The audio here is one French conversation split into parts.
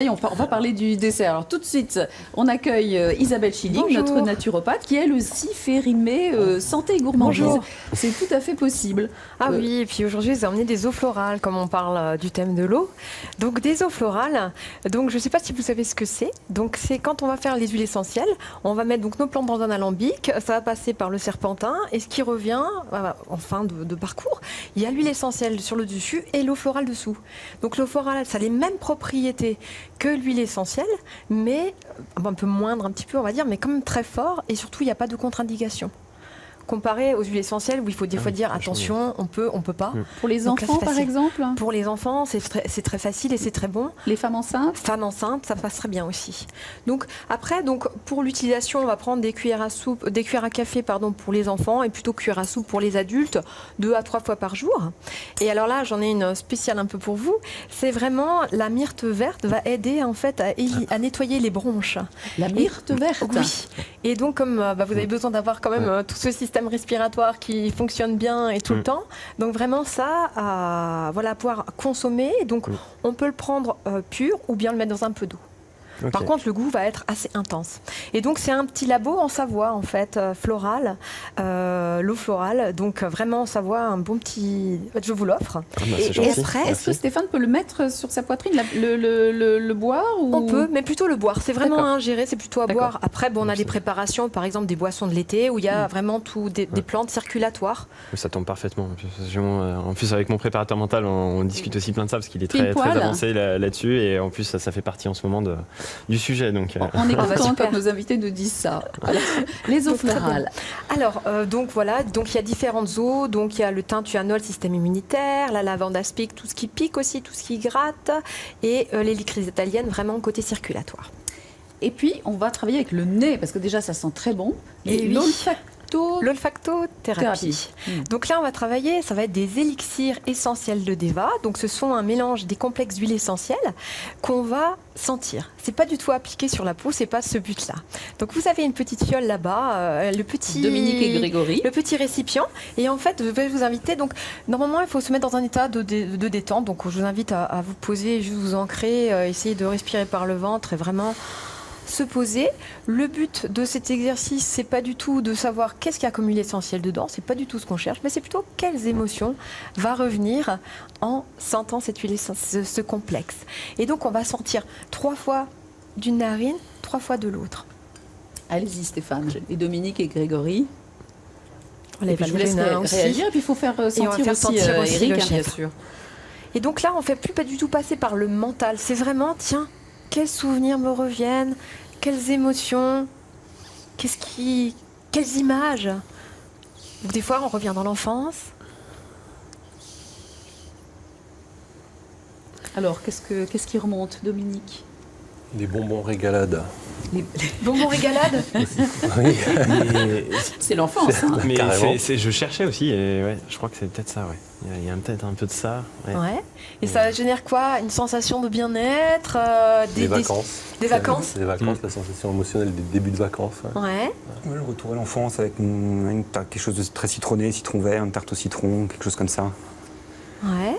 Et on va parler du dessert. Alors tout de suite, on accueille Isabelle Schilling, Bonjour. notre naturopathe, qui elle aussi fait rimer santé et gourmandise. Bonjour. C'est tout à fait possible. Ah oui, et puis aujourd'hui, je vous ai emmené des eaux florales, comme on parle du thème de l'eau. Donc des eaux florales, donc je ne sais pas si vous savez ce que c'est. Donc c'est quand on va faire les huiles essentielles, on va mettre donc nos plantes dans un alambic, ça va passer par le serpentin, et ce qui revient en fin de parcours, il y a l'huile essentielle sur le dessus et l'eau florale dessous. Donc l'eau florale, ça a les mêmes propriétés que l'huile essentielle, mais un peu moindre un petit peu, on va dire, mais quand même très fort, et surtout, il n'y a pas de contre-indication. Comparé aux huiles essentielles où il faut des fois dire attention, on peut pas. Pour les Donc là, enfants, c'est par facile. exemple, Pour les enfants, c'est très facile et c'est très bon. les femmes enceintes. Femmes enceintes, ça passe très bien aussi. Donc après, donc pour l'utilisation, on va prendre des cuillères à café pour les enfants et plutôt cuillères à soupe pour les adultes, 2 à 3 fois par jour. Et alors là, j'en ai une spéciale un peu pour vous. C'est vraiment la myrte verte va aider en fait à nettoyer les bronches. La myrte verte. Oui. Et donc comme vous avez besoin d'avoir quand même tout ce système respiratoire qui fonctionne bien et tout le temps, donc vraiment ça, à pouvoir consommer. Donc on peut le prendre pur ou bien le mettre dans un peu d'eau. Okay. Par contre, le goût va être assez intense. Et donc, c'est un petit labo en Savoie, en fait, floral, l'eau florale. Donc, vraiment en Savoie, un bon petit... Je vous l'offre. Ah bah, c'est Et gentil. après, est-ce que Stéphane peut le mettre sur sa poitrine, le boire ou... On peut, mais plutôt le boire. C'est vraiment à ingérer, c'est plutôt à D'accord. boire. Après, bon, on a des préparations, par exemple des boissons de l'été, où il y a vraiment des plantes circulatoires. Ça tombe parfaitement. En plus, avec mon préparateur mental, on discute aussi plein de ça parce qu'il est très, Pile poil. très avancé là-dessus. Et en plus, ça fait partie en ce moment du sujet. Donc, On est Ah bah, content super. quand nos invités nous disent ça. Alors, les eaux Donc, très florales. Alors, donc voilà, donc il y a différentes eaux. Donc il y a le thym-tuanol, système immunitaire, la lavande aspic, tout ce qui pique aussi, tout ce qui gratte, et l'hélicryse italienne, vraiment côté circulatoire. Et puis, on va travailler avec le nez, parce que déjà, ça sent très bon. Et oui. L'olfactothérapie. Thérapie. Donc là, on va travailler, ça va être des élixirs essentiels de Deva. Donc ce sont un mélange des complexes d'huiles essentielles qu'on va sentir. C'est pas du tout appliqué sur la peau, c'est pas ce but-là. Donc vous avez une petite fiole là-bas, le petit Dominique et Grégory. le petit récipient. Et en fait, je vais vous inviter. Donc normalement, il faut se mettre dans un état de détente. Donc je vous invite à vous poser, juste vous ancrer, essayer de respirer par le ventre et vraiment se poser. Le but de cet exercice, c'est pas du tout de savoir qu'est-ce qu'il y a comme huile essentielle dedans, c'est pas du tout ce qu'on cherche, mais c'est plutôt quelles émotions va revenir en sentant cette huile ce complexe. Et donc on va sentir 3 fois d'une narine, 3 fois de l'autre. Allez-y, Stéphane. Et Dominique et Grégory. Allez, Et puis, je vous laisse Valérie, aussi. réagir. Et puis, il faut faire Et on va sentir faire aussi, sentir aussi Eric, le hein, bien chef. sûr. Et donc là, on fait plus pas du tout passer par le mental. C'est vraiment, tiens, quels souvenirs me reviennent, quelles émotions, quelles images. Ou des fois, on revient dans l'enfance. Alors, qu'est-ce qui remonte, Dominique? Des bonbons régalades. Bonbons régalades. Oui. C'est l'enfance. Hein. mais Carrément. je cherchais aussi. Et ouais, je crois que c'est peut-être ça. Ouais. Il y a peut-être un peu de ça. Ouais. Ouais. Et ça génère quoi? Une sensation de bien-être, Des vacances. des vacances. Des vacances, la sensation émotionnelle des débuts de vacances. Ouais. Ouais. Ouais, le retour à l'enfance avec quelque chose de très citronné, citron vert, une tarte au citron, quelque chose comme ça. Ouais.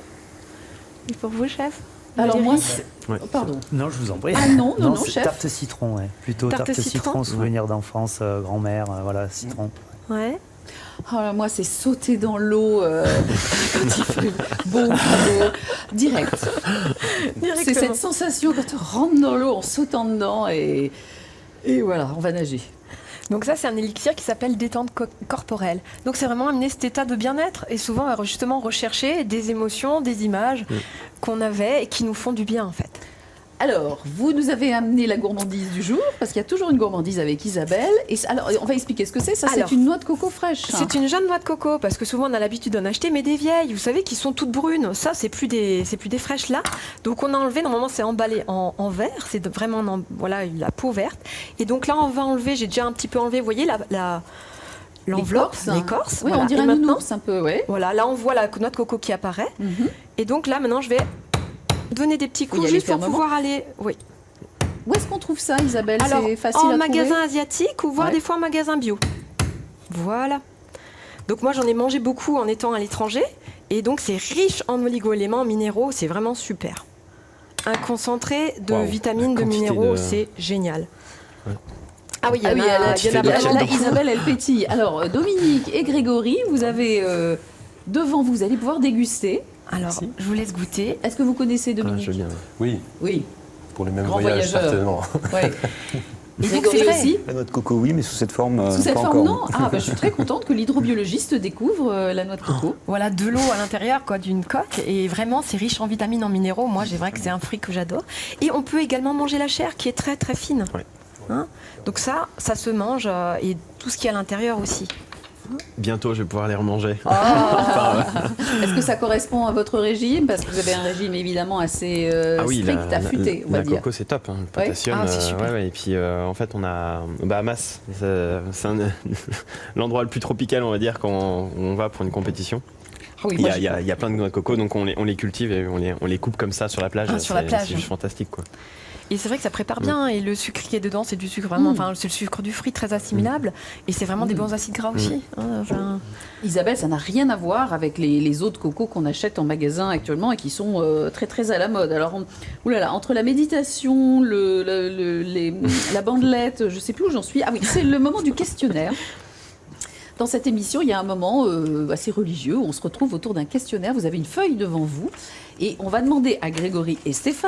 Et pour vous, chef? Alors, Valérie? moi, c'est... Ouais. Oh, pardon. Non, je vous en prie. Ah non, non, c'est chef. Tarte citron, ouais. Plutôt Tarte tarte, citron. citron, souvenir d'enfance, grand-mère, voilà, citron. Ouais. Oh là, moi, c'est sauter dans l'eau quand il fait beau ou pas beau. Direct. C'est Directement. cette sensation quand on rentre dans l'eau en sautant dedans et voilà, on va nager. Donc ça, c'est un élixir qui s'appelle détente corporelle. Donc c'est vraiment amener cet état de bien-être et souvent justement rechercher des émotions, des images qu'on avait et qui nous font du bien en fait. Alors, vous nous avez amené la gourmandise du jour, parce qu'il y a toujours une gourmandise avec Isabelle. Et alors, on va expliquer ce que c'est. Ça, Alors, c'est une noix de coco fraîche. C'est une jeune noix de coco parce que souvent on a l'habitude d'en acheter, mais des vieilles, vous savez, qui sont toutes brunes. Ça, c'est plus des fraîches là. Donc on a enlevé. Normalement, c'est emballé en verre. C'est vraiment voilà la peau verte. Et donc là, on va enlever. J'ai déjà un petit peu enlevé. Vous voyez l'enveloppe, l'écorce. Oui, voilà. on dirait Et un maintenant, nounours un peu, ouais. voilà, là on voit la noix de coco qui apparaît. Et donc là, maintenant, je vais donner des petits Faut coups y aller juste pour fermement. pouvoir aller. Oui. Où est-ce qu'on trouve ça, Isabelle? Alors, C'est facile en à magasin trouver. asiatique ou voire Ouais. des fois en magasin bio. Voilà. Donc moi, j'en ai mangé beaucoup en étant à l'étranger. Et donc, c'est riche en oligo-éléments, en minéraux. C'est vraiment super. Un concentré de Waouh, vitamines, la de quantité minéraux, de- c'est génial. Ouais. Ah oui, il y en a, elle il y en a quantité de- vraiment. Là, Isabelle, elle pétille. Alors, Dominique et Grégory, vous avez devant vous, allez pouvoir déguster. Alors, je vous laisse goûter. Est-ce que vous connaissez Ah, Dominique? je veux bien. Oui, Oui. pour les mêmes Grand voyages, voyageur. certainement. Ouais. Et donc, Grégory c'est vrai. aussi. La noix de coco, oui, mais sous cette forme, Sous cette pas forme, encore. non. Ah, bah, je suis très contente que l'hydrobiologiste découvre la noix de coco. Voilà, de l'eau à l'intérieur quoi, d'une coque. Et vraiment, c'est riche en vitamines, en minéraux. Moi, c'est vrai que c'est un fruit que j'adore. Et on peut également manger la chair qui est très très fine. Ouais. Hein, donc ça se mange et tout ce qui est à l'intérieur aussi. Bientôt, je vais pouvoir les remanger. Ah. Est-ce que ça correspond à votre régime? Parce que vous avez un régime évidemment assez Ah oui, strict, affûté, on va la dire. coco c'est top, hein, le potassium. Ah, c'est super. Et puis en fait on a à Mas, c'est l'endroit le plus tropical on va dire quand on va pour une compétition. Ah oui, Il moi, y a plein de noix de coco donc on les cultive et on les coupe comme ça sur la plage. Ah, sur la plage. C'est juste fantastique quoi. Et c'est vrai que ça prépare bien. Et le sucre qui est dedans, c'est du sucre vraiment. Enfin, c'est le sucre du fruit très assimilable. Et c'est vraiment des bons acides gras aussi. Hein, enfin, Isabelle, ça n'a rien à voir avec les eaux de coco qu'on achète en magasin actuellement et qui sont très très à la mode. Alors, oulala, entre la méditation, la bandelette, je sais plus où j'en suis. Ah oui, c'est le moment du questionnaire. Dans cette émission, il y a un moment assez religieux où on se retrouve autour d'un questionnaire. Vous avez une feuille devant vous et on va demander à Grégory et Stéphane